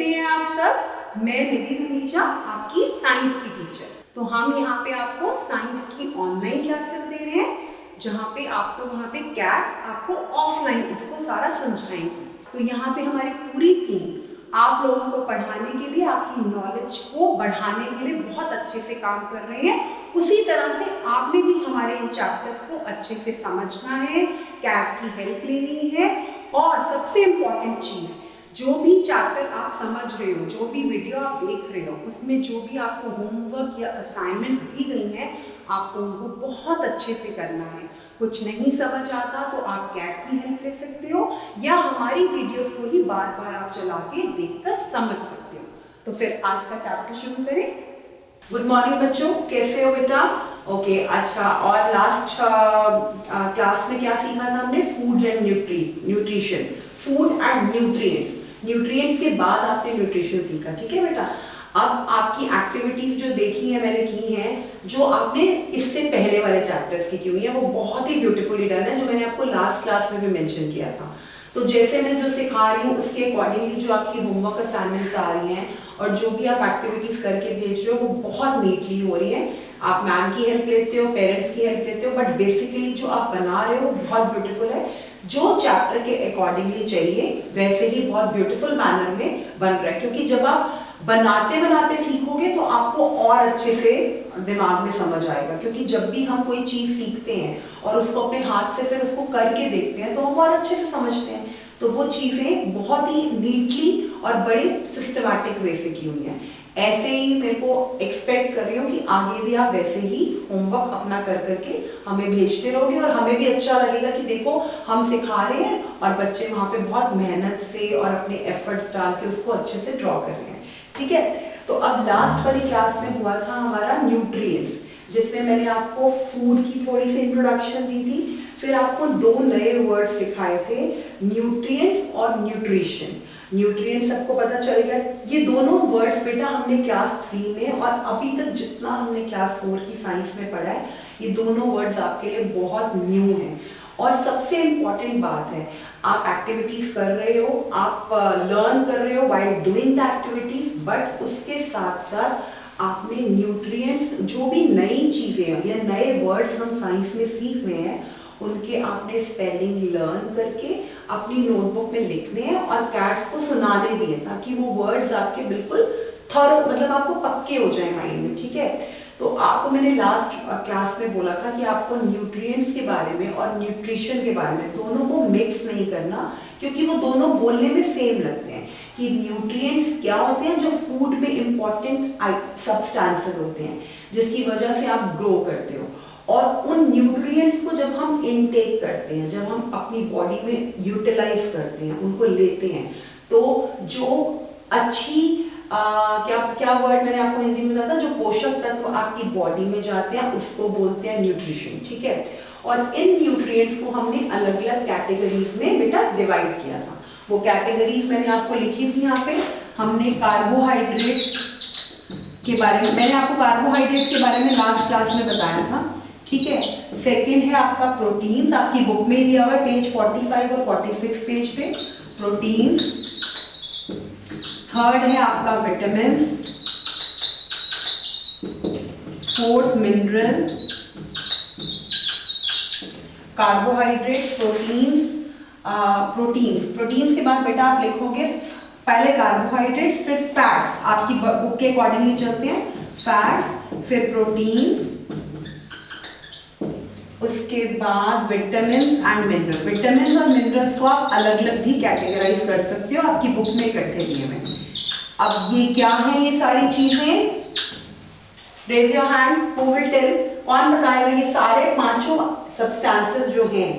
कैसे हैं आप सब? मैं निधि धमीजा, आपकी साइंस की टीचर। तो हम यहाँ पे आपको साइंस की ऑनलाइन क्लासेस दे रहे हैं, जहाँ पे आपको वहाँ पे कैट आपको ऑफलाइन उसको सारा समझाएंगे। तो यहाँ पे हमारी पूरी टीम आप लोगों को पढ़ाने के लिए, आपकी नॉलेज को बढ़ाने के लिए बहुत अच्छे से काम कर रहे हैं। उसी तरह से आपने भी हमारे इन चैप्टर्स को अच्छे से समझना है, कैट की हेल्प लेनी है। और सबसे इम्पॉर्टेंट चीज़, जो भी चैप्टर आप समझ रहे हो, जो भी वीडियो आप देख रहे हो, उसमें जो भी आपको होमवर्क या असाइनमेंट्स दी गई हैं, आपको उनको बहुत अच्छे से करना है। कुछ नहीं समझ आता तो आप कैट की हेल्प ले सकते हो, या हमारी वीडियोस को ही बार बार आप चला के देखकर समझ सकते हो। तो फिर आज का चैप्टर शुरू करें। गुड मॉर्निंग बच्चों, कैसे हो बेटा? ओके, अच्छा। और लास्ट क्लास में क्या सीखा था हमने? Food and nutrition, food and nutrients. Nutrients के बाद आपने न्यूट्रिशन सीखा, ठीक है बेटा? अब आपकी एक्टिविटीज जो देखी है मैंने की हैं, जो आपने इससे पहले वाले चैप्टर्स की हुई है, वो बहुत ही ब्यूटीफुली डन है, जो मैंने आपको लास्ट क्लास में भी मेंशन किया था। तो जैसे मैं जो सिखा रही हूँ उसके अकॉर्डिंगली जो आपकी होमवर्क असाइनमेंट्स आ रही हैं और जो भी आप एक्टिविटीज करके भेज रहे हो, वो बहुत नीटली हो रही है। आप मैम की हेल्प लेते हो, पेरेंट्स की हेल्प लेते हो, बट बेसिकली जो आप बना रहे हो बहुत ब्यूटीफुल है। जो चैप्टर के अकॉर्डिंगली चाहिए वैसे ही बहुत ब्यूटीफुल मैनर में बन रहा है, क्योंकि जब आप बनाते बनाते सीखोगे तो आपको और अच्छे से दिमाग में समझ आएगा। क्योंकि जब भी हम कोई चीज़ सीखते हैं और उसको अपने हाथ से फिर उसको करके देखते हैं तो हम और अच्छे से समझते हैं। तो वो चीज़ें बहुत ही नीटली और बड़ी सिस्टमैटिक वे से की हुई हैं। ऐसे ही मेरे को एक्सपेक्ट कर रही हूँ कि आगे भी आप वैसे ही होमवर्क अपना कर करके हमें भेजते रहोगे, और हमें भी अच्छा लगेगा कि देखो हम सिखा रहे हैं और बच्चे वहाँ पे बहुत मेहनत से और अपने एफर्ट्स डाल के उसको अच्छे से ड्रॉ कर रहे हैं, ठीक है? तो अब लास्ट वाली क्लास में हुआ था हमारा न्यूट्रिएंट्स, जिसमें मैंने आपको फूड की थोड़ी सी इंट्रोडक्शन दी थी, फिर आपको दो नए वर्ड सिखाए थे, न्यूट्रिएंट्स और न्यूट्रिशन। न्यूट्रिएंट्स सबको पता चल गया। ये दोनों वर्ड्स बेटा हमने क्लास 3 में और अभी तक जितना हमने क्लास 4 की साइंस में पढ़ा है, ये दोनों वर्ड्स आपके लिए बहुत न्यू हैं। और सबसे इम्पॉर्टेंट बात है, आप एक्टिविटीज कर रहे हो, आप लर्न कर रहे हो while doing the activities, but उसके साथ साथ आपने न्यूट्रिएंट्स, जो भी नई चीजें या नए वर्ड्स हम साइंस में सीख रहे हैं, उनके आपने स्पेलिंग लर्न करके अपनी नोटबुक में लिखने हैं और कैट्स को सुनाने भी है, ताकि वो वर्ड्स आपके बिल्कुल थॉरो, मतलब आपको पक्के हो जाए माइंड में, ठीक है? तो आपको मैंने लास्ट क्लास में बोला था कि आपको न्यूट्रिएंट्स के बारे में और न्यूट्रिशन के बारे में दोनों को मिक्स नहीं करना, क्योंकि वो दोनों बोलने में सेम लगते हैं। कि न्यूट्रिएंट्स क्या होते हैं? जो फूड में इंपॉर्टेंट सब्सटेंसेस होते हैं, जिसकी वजह से आप ग्रो करते हो। और उन न्यूट्रिएंट्स को जब हम इनटेक करते हैं, जब हम अपनी बॉडी में यूटिलाइज करते हैं, उनको लेते हैं, तो जो अच्छी क्या वर्ड मैंने आपको हिंदी में बताया था, जो पोषक तत्व आपकी बॉडी में जाते हैं उसको बोलते हैं न्यूट्रिशन, ठीक है? और इन न्यूट्रिएंट्स को हमने अलग अलग कैटेगरीज में बेटा डिवाइड किया था। वो कैटेगरीज मैंने आपको लिखी थी यहाँ पे। हमने कार्बोहाइड्रेट्स के बारे में, मैंने आपको कार्बोहाइड्रेट्स के बारे में लास्ट क्लास में बताया था, ठीक है? सेकेंड है आपका प्रोटीन्स, आपकी बुक में ही दिया हुआ है पेज 45 और 46 पेज पे, प्रोटीन्स। थर्ड है आपका vitamin, fourth mineral, carbohydrates, proteins के बाद बेटा आप लिखोगे पहले कार्बोहाइड्रेट्स, फिर फैट्स, आपकी बुक के अकॉर्डिंगली चलते हैं, फैट्स, फिर प्रोटीन, उसके बाद विटामिन एंड मिनरल। विटामिन और मिनरल्स को आप अलग अलग भी कैटेगराइज कर सकते हो, आपकी बुक में इकट्ठे दिए हुए। अब ये क्या है ये सारी चीजें? Raise your hand, who will tell? कौन बताएगा? ये सारे पांचों सब्सटेंसेस जो हैं,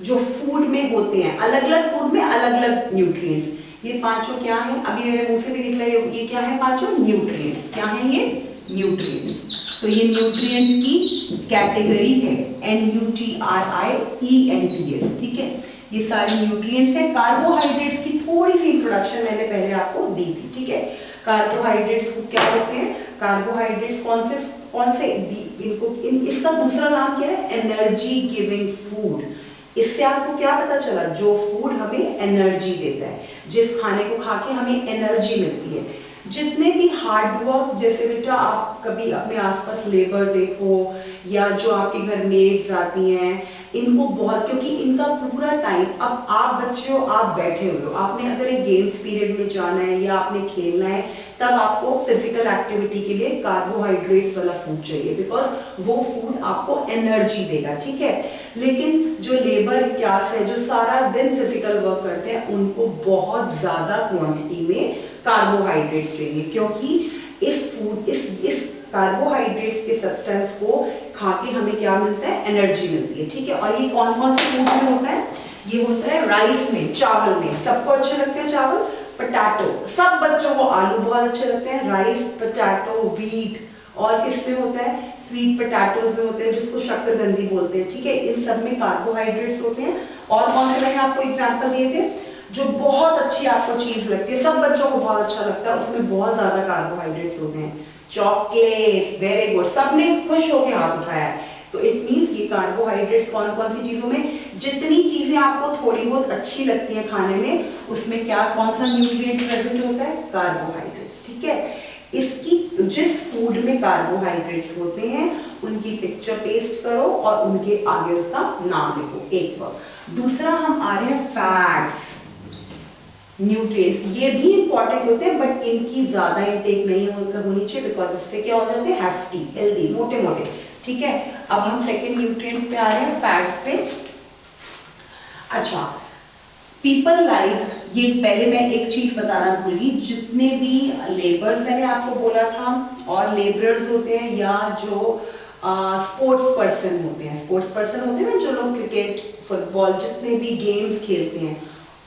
जो फूड में होते हैं, अलग अलग फूड में अलग अलग न्यूट्रिएंट्स, ये पांचों क्या हैं? अभी मेरे मुंह से भी निकला, ये क्या है? पांचों न्यूट्रिएंट्स। क्या है ये? न्यूट्रिएंट्स। तो ये न्यूट्रिएंट्स की कैटेगरी है, NUTRIENTS, ठीक है? ये सारे न्यूट्रिएंट्स हैं। कार्बोहाइड्रेट्स की थोड़ी सी इंट्रोडक्शन मैंने पहले आपको दी थी, ठीक है? कार्बोहाइड्रेट्स क्या होते हैं? कार्बोहाइड्रेट्स कौन से इसका दूसरा नाम क्या है? Energy giving food. इससे आपको क्या पता चला? जो फूड हमें एनर्जी देता है, जिस खाने को खा के हमें एनर्जी मिलती है। जितने भी हार्ड वर्क, जैसे बेटा आप कभी अपने आसपास लेबर देखो या जो आपके घर मेड्स आती हैं, इनको बहुत, क्योंकि इनका पूरा टाइम, अब आप बच्चे हो, आप बैठे हुए हो, आपने अगर एक गेम्स पीरियड में जाना है या आपने खेलना है, तब आपको फिजिकल एक्टिविटी के लिए कार्बोहाइड्रेट्स वाला फूड चाहिए, बिकॉज वो फूड आपको एनर्जी देगा, ठीक है। लेकिन जो लेबर क्लास है, जो सारा दिन फिजिकल वर्क करते हैं, उनको बहुत ज्यादा क्वांटिटी में कार्बोहाइड्रेट्स चाहिए, क्योंकि इस फूड इस कार्बोहाइड्रेट्स के सब्सटेंस को खा के हमें क्या मिलता है? एनर्जी मिलती है, ठीक है। और ये कौन कौन से फूड में होता है? ये होता है राइस में, चावल में। सबको अच्छे लगते हैं चावल, पोटैटो, सब बच्चों को आलू बहुत अच्छे लगते हैं, राइस, पोटैटो, व्हीट, और किस में होता है? स्वीट पोटैटोज में होते हैं, जिसको शक्करकंदी बोलते हैं, ठीक है। इन सब में कार्बोहाइड्रेट्स होते हैं। और कौन से मैंने आपको एग्जाम्पल दिए थे? जो बहुत अच्छी आपको चीज लगती है, सब बच्चों को बहुत अच्छा लगता है, उसमें बहुत ज्यादा कार्बोहाइड्रेट्स होते हैं। चॉकलेट, वेरी गुड, सबने खुश होकर हाथ उठाया है। तो इट मीन्स ये कार्बोहाइड्रेट्स कौन कौन सी चीजों में, जितनी चीजें आपको थोड़ी बहुत अच्छी लगती हैं खाने में, उसमें क्या, कौन सा न्यूट्रिएंट प्रेजेंट होता है? कार्बोहाइड्रेट्स, ठीक है। इसकी, जिस फूड में कार्बोहाइड्रेट्स होते हैं, उनकी पिक्चर पेस्ट करो और उनके आगे उसका नाम लिखो, एक वर्ड। दूसरा हम आ रहे हैं फैट्स, न्यूट्रिएंट्स। ये भी इंपॉर्टेंट होते हैं, बट इनकी ज्यादा इंटेक नहीं होनी चाहिए, बिकॉज इससे क्या हो जाते हैं? हेफ्टी, हेल्दी, मोटे मोटे, ठीक है। अब हम सेकेंड न्यूट्रिएंट्स पे आ रहे हैं, फैट्स पे। अच्छा, पीपल लाइक, ये पहले मैं एक चीज बताना भूल गई, जितने भी लेबर्स मैंने आपको बोला था, और लेबरर्स होते हैं, या जो स्पोर्ट्स पर्सन होते हैं, ना, जो लोग क्रिकेट, फुटबॉल, जितने भी गेम्स खेलते हैं,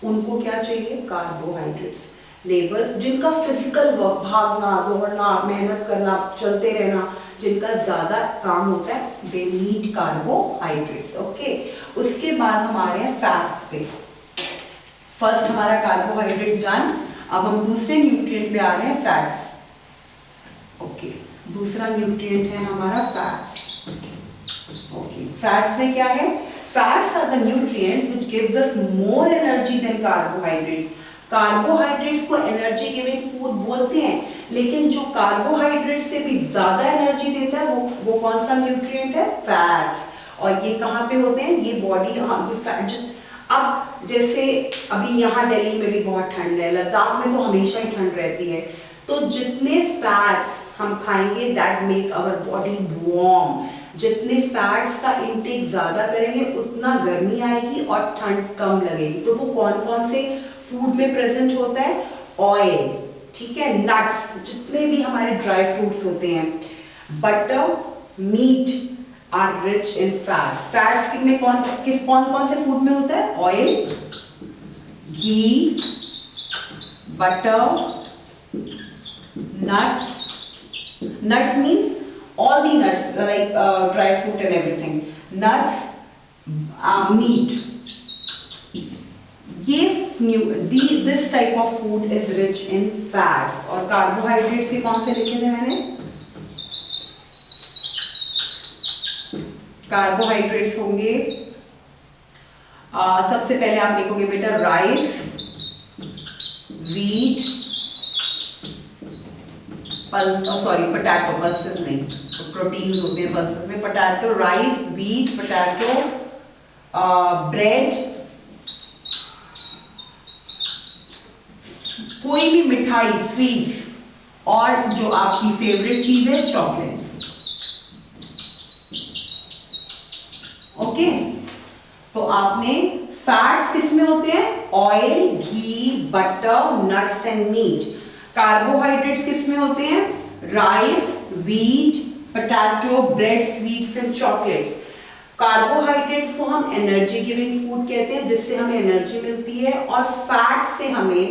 उनको क्या चाहिए? कार्बोहाइड्रेट्स। लेबर्स, जिनका फिजिकल वर्क, भागना, दौड़ना, मेहनत करना, चलते रहना, जिनका ज्यादा काम होता है, दे नीड कार्बोहाइड्रेट्स, ओके। उसके बाद हम आ रहे हैं फैट्स पे। फर्स्ट हमारा कार्बोहाइड्रेट डन। अब हम दूसरे न्यूट्रिएंट पे आ रहे हैं, फैट्स, ओके। दूसरा न्यूट्रिएंट है हमारा फैट्स, ओके। फैट्स में क्या है? Fats are the nutrients which gives us more energy than carbohydrates. Carbohydrates को एनर्जी गिविंग फूड बोलते हैं, लेकिन जो कार्बोहाइड्रेट से भी ज्यादा एनर्जी देता है, वो कौन सा न्यूट्रिएंट है? फैट्स। और ये कहाँ पे होते हैं? ये बॉडी, हाँ, ये फैट। अब जैसे अभी यहाँ दिल्ली में भी बहुत ठंड है, लद्दाख में तो हमेशा ही ठंड रहती है, तो जितने फैट्स हम खाएंगे, that make our body warm. जितने फैट्स का इंटेक ज्यादा करेंगे, उतना गर्मी आएगी और ठंड कम लगेगी। तो वो कौन कौन से फूड में प्रेजेंट होता है? ऑयल, ठीक है, नट्स, जितने भी हमारे ड्राई फ्रूट्स होते हैं, butter, meat are rich in fats. Fats में कौन कौन से फूड में होता है? Oil, ghee, butter, nuts. Nuts means all the nuts, like dry fruit and everything. Nuts, meat. This type of food is rich in fats. और carbohydrates भी कौन से लिखे थे मैंने? कार्बोहाइड्रेट्स होंगे, सबसे पहले आप लिखोगे बेटा राइस, व्हीट, पोटैटो, पल्सेस नहीं, तो प्रोटीन होते हैं पल्सेस में। Potato, rice, wheat, potato, bread, कोई भी मिठाई, स्वीट्स, और जो आपकी फेवरेट चीज है, चॉकलेट, ओके। तो आपने फैट्स किस में होते हैं? Oil, ghee, butter, nuts and meat. Carbohydrates किस में होते हैं? Rice, wheat, potato, bread, sweets and chocolates. Carbohydrates को हम एनर्जी गिविंग फूड कहते हैं, जिससे हमें एनर्जी मिलती है, और फैट से हमें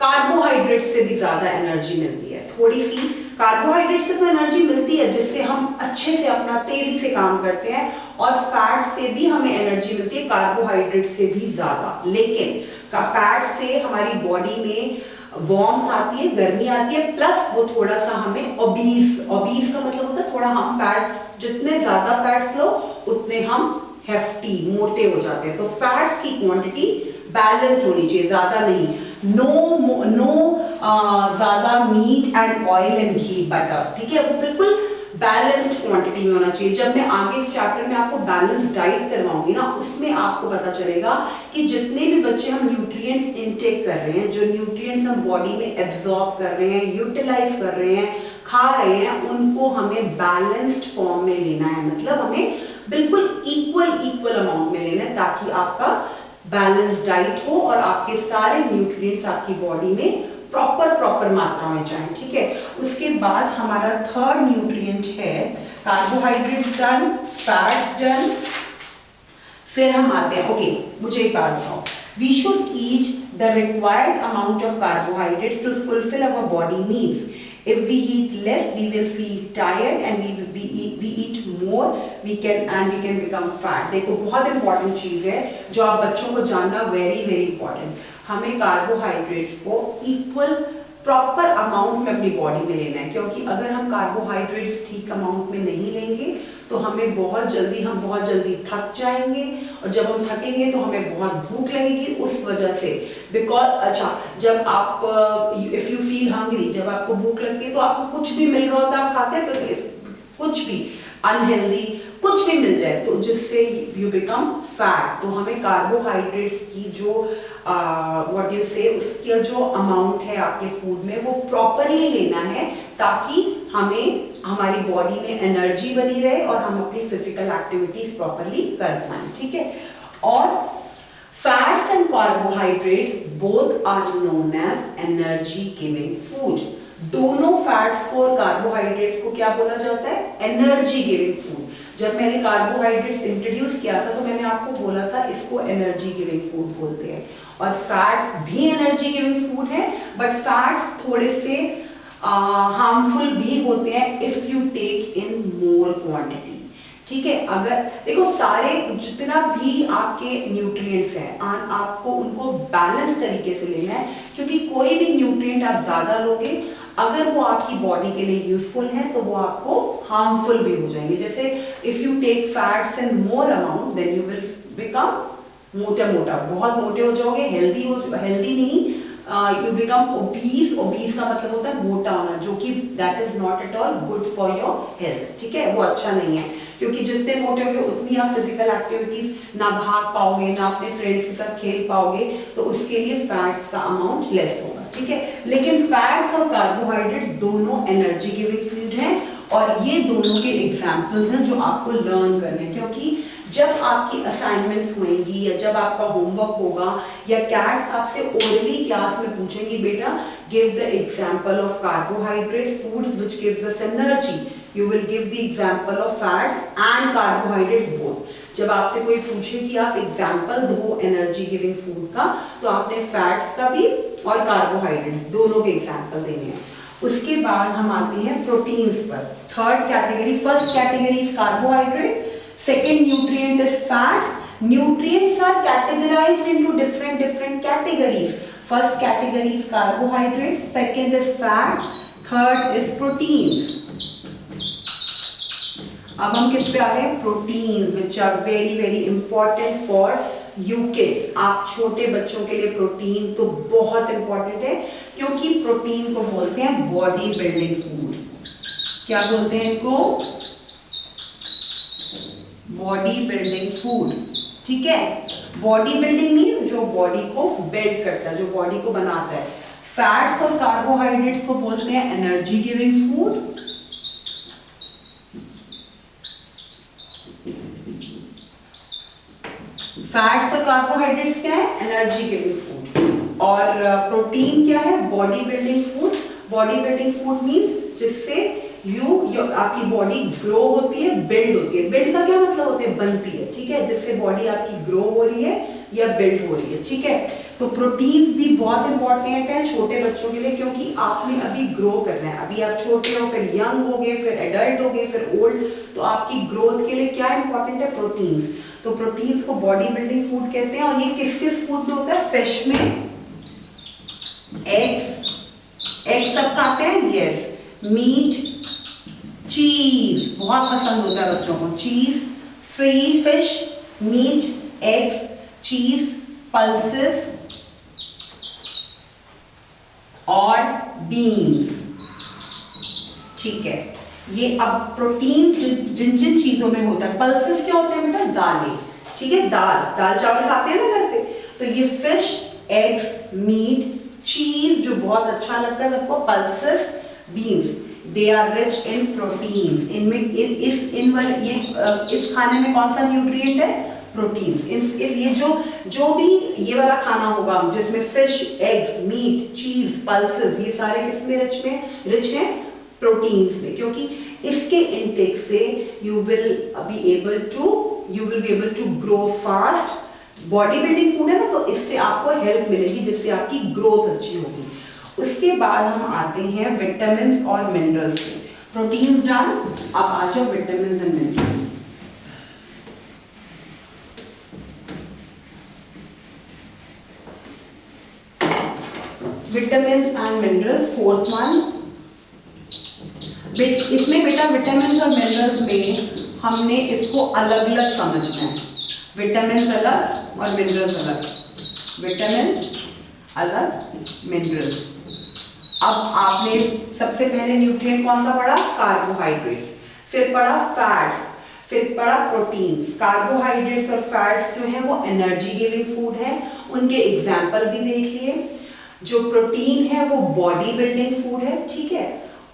कार्बोहाइड्रेट से भी ज्यादा एनर्जी मिलती है। थोड़ी सी कार्बोहाइड्रेट से तो एनर्जी मिलती है, जिससे हम अच्छे से अपना तेजी से काम करते हैं, और फैट से भी हमें एनर्जी मिलती है, कार्बोहाइड्रेट से भी ज्यादा। लेकिन फैट से हमारी बॉडी में वार्मथ आती है, गर्मी आती है, प्लस वो थोड़ा सा हमें ओबीस का मतलब होता है थोड़ा, हम फैट, जितने ज्यादा फैट्स लो उतने हम हेफ्टी, मोटे हो जाते हैं। तो फैट्स की क्वांटिटी बैलेंस होनी चाहिए, ज्यादा नहीं। नो ज्यादा meat and oil and ghee butter, ठीक है, वो बिल्कुल बैलेंस्ड क्वांटिटी में होना चाहिए। जब मैं आगे इस चैप्टर में आपको बैलेंस डाइट करवाऊंगी ना, उसमें आपको पता चलेगा कि जितने भी बच्चे हम न्यूट्रिएंट्स इनटेक कर रहे हैं, जो न्यूट्रिएंट्स हम बॉडी में एब्जॉर्ब कर रहे हैं, यूटिलाइज कर रहे हैं, खा रहे हैं, उनको हमें बैलेंस्ड फॉर्म में लेना है। मतलब हमें बिल्कुल इक्वल अमाउंट में लेना है, ताकि आपका बैलेंस डाइट हो और आपके सारे न्यूट्रिएंट्स आपकी बॉडी में प्रॉपर मात्रा में जाएं, ठीक है। उसके बाद हमारा थर्ड न्यूट्रिएंट है कार्बोहाइड्रेट्स डन, फैट डन। फिर हम आते हैं, ओके, मुझे एक बात बताओ, we should eat the required amount of carbohydrates to fulfil our body needs. If we eat less, we will feel tired, and we eat more, we can become fat. देखो बहुत इंपॉर्टेंट चीज है जो आप बच्चों को जानना वेरी इंपॉर्टेंट। हमें कार्बोहाइड्रेट्स को इक्वल प्रॉपर अमाउंट में अपनी बॉडी में लेना है, क्योंकि अगर हम कार्बोहाइड्रेट्स ठीक अमाउंट में नहीं लेंगे तो हम बहुत जल्दी थक जाएंगे, और जब हम थकेंगे तो हमें बहुत भूख लगेगी। उस वजह से जब आप इफ यू फील हंग्री, जब आपको भूख लगती है तो आपको कुछ भी मिल रहा होता है आप खाते हैं, क्योंकि कुछ भी अनहेल्दी कुछ भी मिल जाए तो जिससे यू बिकम फैट। तो हमें कार्बोहाइड्रेट्स की जो व्हाट यू से उसका जो अमाउंट है आपके फूड में वो प्रॉपरली लेना है, ताकि हमें हमारी बॉडी में एनर्जी बनी रहे और हम अपनी फिजिकल एक्टिविटीज प्रॉपरली कर पाएं, ठीक है। और fats and carbohydrates both are known as energy giving food. दोनों फैट्स को और कार्बोहाइड्रेट्स को क्या बोला जाता है? Energy giving food. जब मैंने कार्बोहाइड्रेट्स इंट्रोड्यूस किया था तो मैंने आपको बोला था इसको एनर्जी गिविंग फूड बोलते हैं, और फैट्स भी एनर्जी गिविंग फूड है, बट फैट्स थोड़े से हार्मफुल भी होते हैं if you take in more quantity, ठीक है। अगर देखो सारे जितना भी आपके न्यूट्रिएंट्स हैं आपको उनको बैलेंस तरीके से लेना है, क्योंकि कोई भी न्यूट्रिएंट आप ज्यादा लोगे अगर वो आपकी बॉडी के लिए यूजफुल है तो वो आपको हार्मफुल भी हो जाएंगे। जैसे if you take fats in more amount then you will become मोटा बहुत मोटे हो जाओगे, हेल्दी नहीं, यू बिकम ओबीस का मतलब होता है मोटा होना, जो कि that is not at all good for your health, ठीक है, वो अच्छा नहीं है। क्योंकि जितने मोटे होगे उतनी आप फिजिकल एक्टिविटीज ना भाग पाओगे, ना अपने फ्रेंड्स के साथ खेल पाओगे, तो उसके लिए फैट्स का अमाउंट लेस होगा, ठीक है। लेकिन फैट्स और कार्बोहाइड्रेट दोनों एनर्जी गिविंग फूड हैं, और ये दोनों के एग्जाम्पल्स हैं जो आपको लर्न करने हैं। क्योंकि जब आपकी असाइनमेंट्स होंगी या जब आपका होमवर्क होगा या कैट्स आपसे ओरली क्लास में पूछेंगी, बेटा give the example of carbohydrate foods which gives us energy, you will give the example of fats and carbohydrate both. जब आपसे कोई पूछे कि आप एग्जाम्पल दो एनर्जी गिविंग फूड का, तो आपने फैट्स का भी और कार्बोहाइड्रेट दोनों के एग्जाम्पल देने हैं। उसके बाद हम आते हैं प्रोटीन्स पर। Third category, first category is carbohydrate, second nutrient is fats. Nutrients are categorized into different categories. First category is carbohydrates, second is fat, third is proteins. अब हम किस पे आ रहे हैं? Proteins, which are very important for you kids. आप छोटे बच्चों के लिए प्रोटीन तो बहुत इंपॉर्टेंट है, क्योंकि प्रोटीन को बोलते हैं बॉडी बिल्डिंग फूड। क्या बोलते हैं इनको? बॉडी बिल्डिंग फूड, ठीक है। बॉडी बिल्डिंग मीन्स जो बॉडी को बिल्ड करता है, जो बॉडी को बनाता है। फैट्स और कार्बोहाइड्रेट्स को बोलते हैं एनर्जी गिविंग फूड, फैट्स और कार्बोहाइड्रेट्स क्या है? Energy giving food. और प्रोटीन क्या है? Body building food. Body building food means जिससे आपकी बॉडी ग्रो होती है, बिल्ड होती है। बिल्ड का क्या मतलब होता है? बनती है, ठीक है, जिससे बॉडी आपकी ग्रो हो रही है या बिल्ड हो रही है, ठीक है। तो प्रोटीन भी बहुत इंपॉर्टेंट है छोटे बच्चों के लिए, क्योंकि आपने अभी ग्रो करना है। अभी आप छोटे हो, फिर यंग हो गए, फिर एडल्ट हो गए, फिर ओल्ड, तो आपकी ग्रोथ के लिए क्या इंपॉर्टेंट है? प्रोटीन्स। तो प्रोटीन्स को बॉडी बिल्डिंग फूड कहते हैं। और ये किस किस फूड में होता है? फिश में, एग्स सब खाते हैं, यस, मीट, चीज बहुत पसंद होता है बच्चों को, चीज, फिश, मीट, एग्स, चीज, पल्सेस और बीन्स। ठीक है, ये अब प्रोटीन जिन जिन चीजों में होता है, पल्सेस क्या होते हैं बेटा? दालें। ठीक है, दाल चावल खाते हैं ना घर पे, तो ये फिश, एग्स, मीट, चीज जो बहुत अच्छा लगता है सबको, pulses, beans, they are rich in protein. इनमें इस खाने में कौन सा न्यूट्रिएंट है? प्रोटीन। ये जो भी ये वाला खाना होगा जिसमें फिश, एग्स, मीट, चीज, पल्सेस, ये सारे किसमें रिच हैं? प्रोटीन्स में, क्योंकि इसके इंटेक से you will be able to grow fast. Body building food है ना, तो इससे आपको हेल्प मिलेगी, जिससे आपकी ग्रोथ अच्छी होगी। उसके बाद हम आते हैं विटामिन और मिनरल्स पे। प्रोटीन्स डन, अब आ जाओ vitamin and minerals. Vitamin and minerals, fourth one. इसमें बेटा विटामिन और मिनरल्स में हमने इसको अलग अलग समझना है। विटामिन अलग और मिनरल्स अलग, विटामिन अलग, मिनरल्स। अब आपने सबसे पहले न्यूट्रिएंट कौन सा पढ़ा? कार्बोहाइड्रेट्स, फिर पढ़ा फैट्स, फिर पढ़ा प्रोटीन्स। कार्बोहाइड्रेट्स और फैट्स जो हैं वो एनर्जी गिविंग फूड है, उनके एग्जाम्पल भी देख लिए। जो प्रोटीन है वो बॉडी बिल्डिंग फूड है, ठीक है,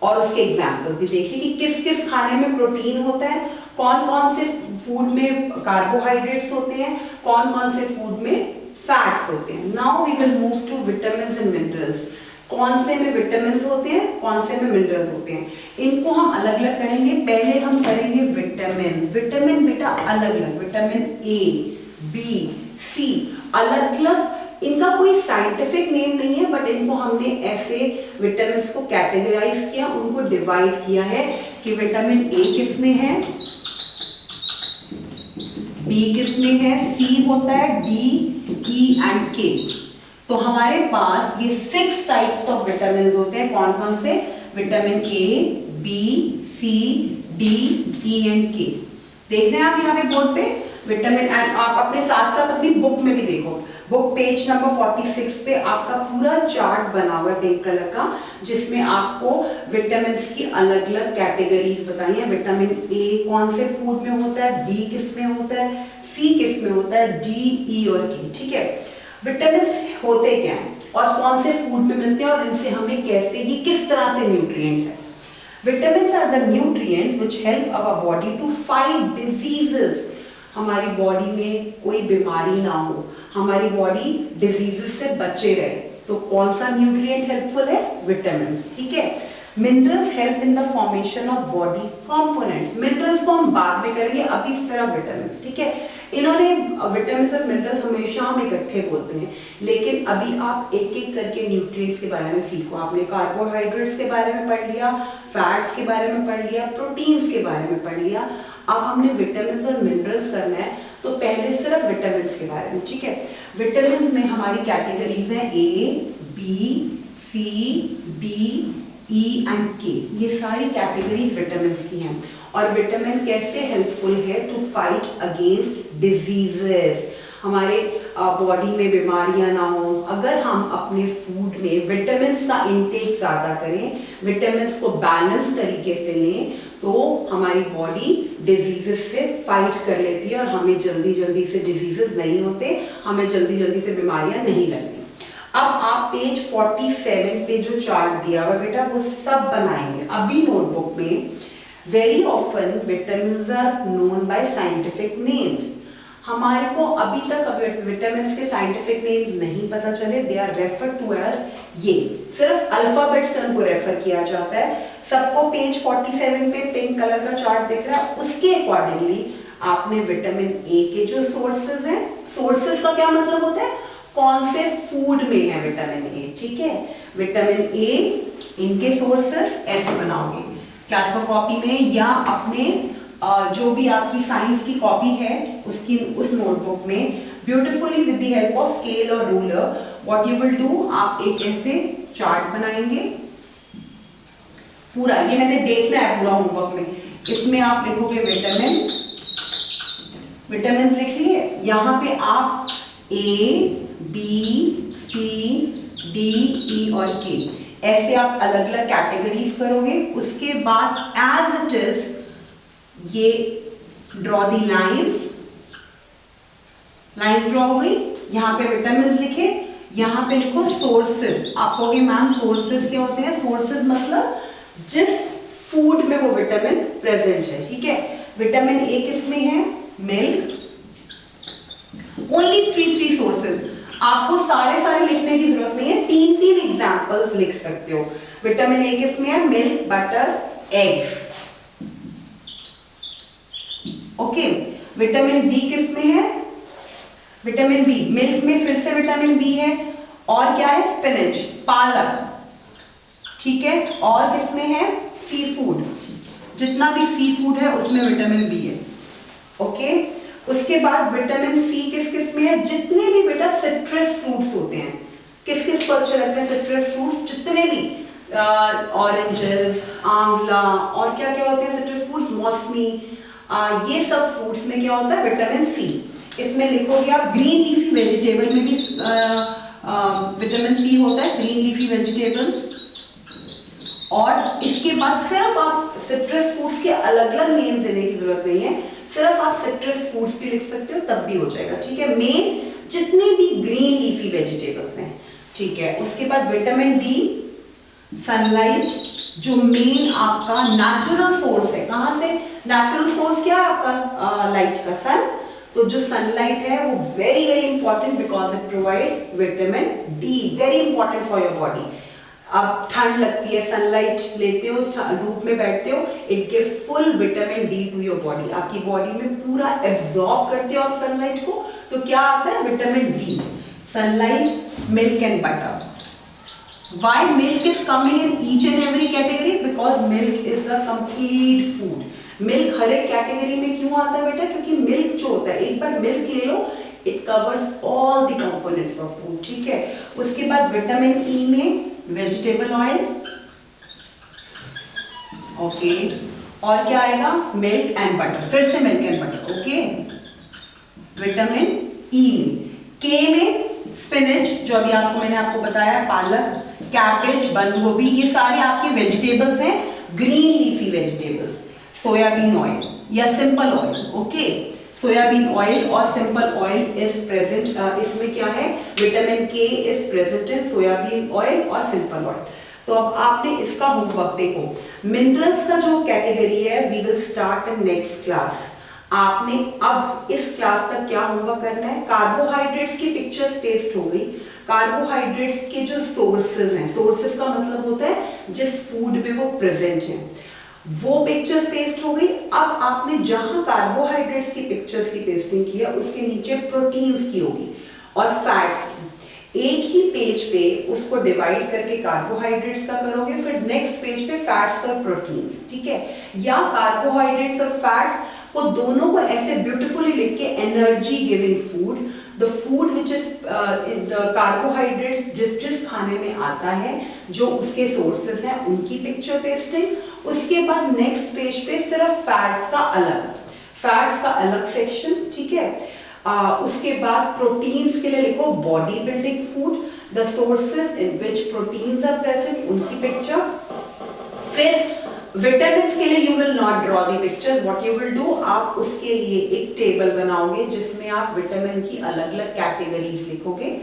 और उसके एग्जाम्पल भी देखिए कि किस किस खाने में प्रोटीन होता है, कौन कौन से फूड में कार्बोहाइड्रेट्स होते हैं, कौन कौन से फूड में फैट्स होते हैं। Now we will move to vitamin and minerals. कौन से में विटामिन होते हैं, कौन से में मिनरल्स होते हैं, इनको हम अलग अलग करेंगे। पहले हम करेंगे विटामिन बेटा अलग अलग, विटामिन ए, बी, सी अलग अलग। इनका कोई साइंटिफिक नेम नहीं है, बट इनको हमने ऐसे विटामिन को कैटेगराइज किया, उनको डिवाइड किया है कि विटामिन ए किस में है, बी किस में है, सी होता है, डी, ई एंड के। तो हमारे पास ये 6 टाइप्स ऑफ विटामिन होते हैं। कौन कौन से? Vitamin A, B, C, D, E and K. देख रहे हैं आप यहाँ पे बोर्ड पे विटामिन। एंड आप अपने साथ साथ अपनी बुक में भी देखो, बुक पेज नंबर 46 पे आपका पूरा चार्ट बना हुआ है पिंक कलर का, जिसमें आपको विटामिन की अलग अलग कैटेगरीज बताई हैं। विटामिन ए कौन से फूड में होता है, बी किस में होता है, सी किस में होता है, डी, ई और के। ठीक है, विटामिन होते क्या हैं और कौन से फूड में मिलते हैं और इनसे हमें कैसे, ये किस तरह से न्यूट्रिएंट है। Vitamin are the nutrients which help our body to fight diseases. हमारी बॉडी में कोई बीमारी ना हो, हमारी बॉडी डिजीजेस से बचे रहे, तो कौन सा न्यूट्रिएंट हेल्पफुल है? विटामिन। ठीक है, minerals help in the formation of body components. Minerals को हम बाद में करेंगे, अभी सिर्फ विटामिन। ठीक है, इन्होंने विटामिन और मिनरल्स हमेशा हम इकट्ठे बोलते हैं, लेकिन अभी आप एक एक करके न्यूट्रिएंट्स के बारे में सीखो। आपने कार्बोहाइड्रेट्स के बारे में पढ़ लिया, फैट्स के बारे में पढ़ लिया, प्रोटीन्स के बारे में पढ़ लिया। अब हमने विटामिन और मिनरल्स करना है, तो पहले सिर्फ विटामिन के बारे में। ठीक है, विटामिन में हमारी कैटेगरीज हैं A, B, C, D, E and K. ये सारी कैटेगरीज विटामिन की हैं। और विटामिन कैसे हेल्पफुल है? To fight against diseases. हमारे बॉडी में बीमारियां ना हो, अगर हम अपने फूड में विटामिन का इंटेक ज्यादा करें, विटामिन को बैलेंस तरीके से लें, तो हमारी बॉडी डिजीजेस से फाइट कर लेती है और हमें जल्दी जल्दी से डिजीजेस नहीं होते, हमें जल्दी जल्दी से बीमारियां नहीं लगती। अब आप पेज 47 पे जो चार्ट दिया हुआ बेटा वो सब बनाएंगे अभी नोटबुक में। Very often vitamins are known by scientific names. हमारे को अभी तक विटामिन्स के साइंटिफिक नेम्स नहीं पता चले, they are refer to as, ये सिर्फ अल्फाबेट से उनको रेफर किया जाता है। सबको पेज 47 पे पिंक कलर का चार्ट दिख रहा है, उसके अकॉर्डिंगली आपने विटामिन ए के जो सोर्सेज हैं, सोर्सेज का क्या मतलब होता है? कौन से फूड में है विटामिन ए। ठीक है, विटामिन ए इनके सोर्सेस ऐसे बनाओगे क्लास वर्क कॉपी में या अपने जो भी आपकी साइंस की कॉपी है उसकी उस नोटबुक में beautifully with the help of scale और ruler what you will do, आप एक ऐसे चार्ट बनाएंगे पूरा। ये मैंने देखना है पूरा होमवर्क में। इसमें आप लिखोगे विटामिन लिख लिए, यहाँ पे आप A, B, C, D, E और K ऐसे आप अलग अलग कैटेगरीज करोगे। उसके बाद एज इट इज ये ड्रॉ दी लाइंस ड्रॉ हो गई। यहाँ पे विटामिन लिखे, यहाँ पे लिखो सोर्सेज। आप कहोगे मैम सोर्सेज क्या होते हैं? सोर्सेज मतलब जिस फूड में वो विटामिन प्रेजेंट है, ठीक है। विटामिन ए किसमें है? मिल्क। ओनली थ्री सोर्सेज, आपको सारे लिखने की जरूरत नहीं है, तीन एग्जांपल्स लिख सकते हो। विटामिन ए किसमें है? Milk, butter, eggs. Okay. Vitamin B किसमें है? विटामिन बी, मिल्क में फिर से विटामिन बी है, और क्या है? स्पिनच, पालक, ठीक है। और किसमें है? सी फूड, जितना भी सी फूड है उसमें विटामिन बी है। ओके। उसके बाद विटामिन सी किस में है? जितने भी बेटा सिट्रस फ्रूट्स होते हैं, किस को अच्छे लगते हैं? सिट्रस फ्रूट्स, जितने भी ऑरेंजेस, आंवला और क्या क्या होते हैं सिट्रस फ्रूट्स, मौसमी, ये सब फ्रूट्स में क्या होता है? Vitamin C. इसमें लिखोगे आप ग्रीन लीफी वेजिटेबल में भी विटामिन सी होता है, ग्रीन लीफी वेजिटेबल्स। और इसके बाद सिर्फ आप सिट्रस फ्रूट्स के अलग अलग नेम देने की जरूरत नहीं है, सिर्फ आप सिट्रस फ्रूट्स भी लिख सकते हो, तब भी हो जाएगा, ठीक है। मेन जितने भी ग्रीन लीफी वेजिटेबल्स हैं, ठीक है। उसके बाद विटामिन डी, सनलाइट, जो मेन आपका नेचुरल सोर्स है। कहां से? नेचुरल सोर्स क्या है आपका? लाइट का, सन। तो जो सनलाइट है वो very important because it provides vitamin D, very important for your body. अब ठंड लगती है, सनलाइट लेते हो, धूप में बैठते हो, it gives full vitamin D to your body. आपकी बॉडी में पूरा एब्जॉर्ब करते हो आप सनलाइट को, तो क्या आता है? Vitamin D. Sunlight, milk and butter. Why milk is coming in each and every category? Because milk is a complete food. Milk हर एक कैटेगरी में क्यों आता है बेटा? क्योंकि मिल्क जो होता है, एक बार मिल्क ले लो, it covers all the components of food, ठीक है। उसके बाद विटामिन ई में वेजिटेबल ऑयल, ओके। और क्या आएगा? मिल्क एंड बटर, फिर से milk and butter, okay. Vitamin E में, के में स्पिनच, जो अभी मैंने आपको बताया, पालक, कैबेज, बंद गोभी, ये सारे आपके वेजिटेबल्स हैं, green leafy vegetables. Soybean oil या simple oil, okay. Soybean oil और सिंपल ऑयल इज प्रेजेंट, इसमें क्या है? Vitamin K is present in soybean oil और सिंपल ऑयल। तो अब आपने इसका होमवर्क देखो। मिनरल्स का जो कैटेगरी है we will start in next class. आपने अब इस क्लास तक क्या होमवर्क करना है? कार्बोहाइड्रेट्स की पिक्चर्स पेस्ट हो गई। कार्बोहाइड्रेट्स के जो सोर्सेज हैं, सोर्सेज का मतलब होता है जिस फूड में वो प्रेजेंट है, वो पिक्चर्स पेस्ट हो गई। अब आपने जहां कार्बोहाइड्रेट्स की पिक्चर्स की पेस्टिंग की है उसके नीचे प्रोटीन्स की होगी और फैट्स की। एक ही पेज पे उसको डिवाइड करके कार्बोहाइड्रेट्स का करोगे, फिर नेक्स्ट पेज पे फैट्स और प्रोटीन्स, ठीक है। या कार्बोहाइड्रेट्स और फैट्स को दोनों को ऐसे ब्यूटीफुली लिख के energy giving food, the food which is the carbohydrates जिस खाने में आता है, जो उसके सोर्सेज हैं उनकी पिक्चर पेस्टिंग। उसके बाद नेक्स्ट पेज पे सिर्फ फैट्स का अलग सेक्शन, ठीक है। उसके बाद प्रोटीन्स के लिए लिखो body building food, the sources in which proteins are present, उनकी पिक्चर। फिर विटामिन के लिए you will not draw the pictures, what you will do, आप उसके लिए एक टेबल बनाओगे जिसमें आप विटामिन की अलग अलग कैटेगरीज लिखोगे,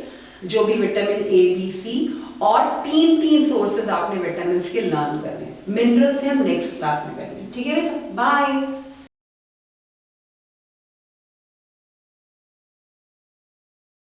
जो भी विटामिन ए बी सी, और तीन सोर्सेज आपने विटामिन के लर्न करने। मिनरल्स हम नेक्स्ट क्लास में करेंगे, ठीक है बेटा। बाय।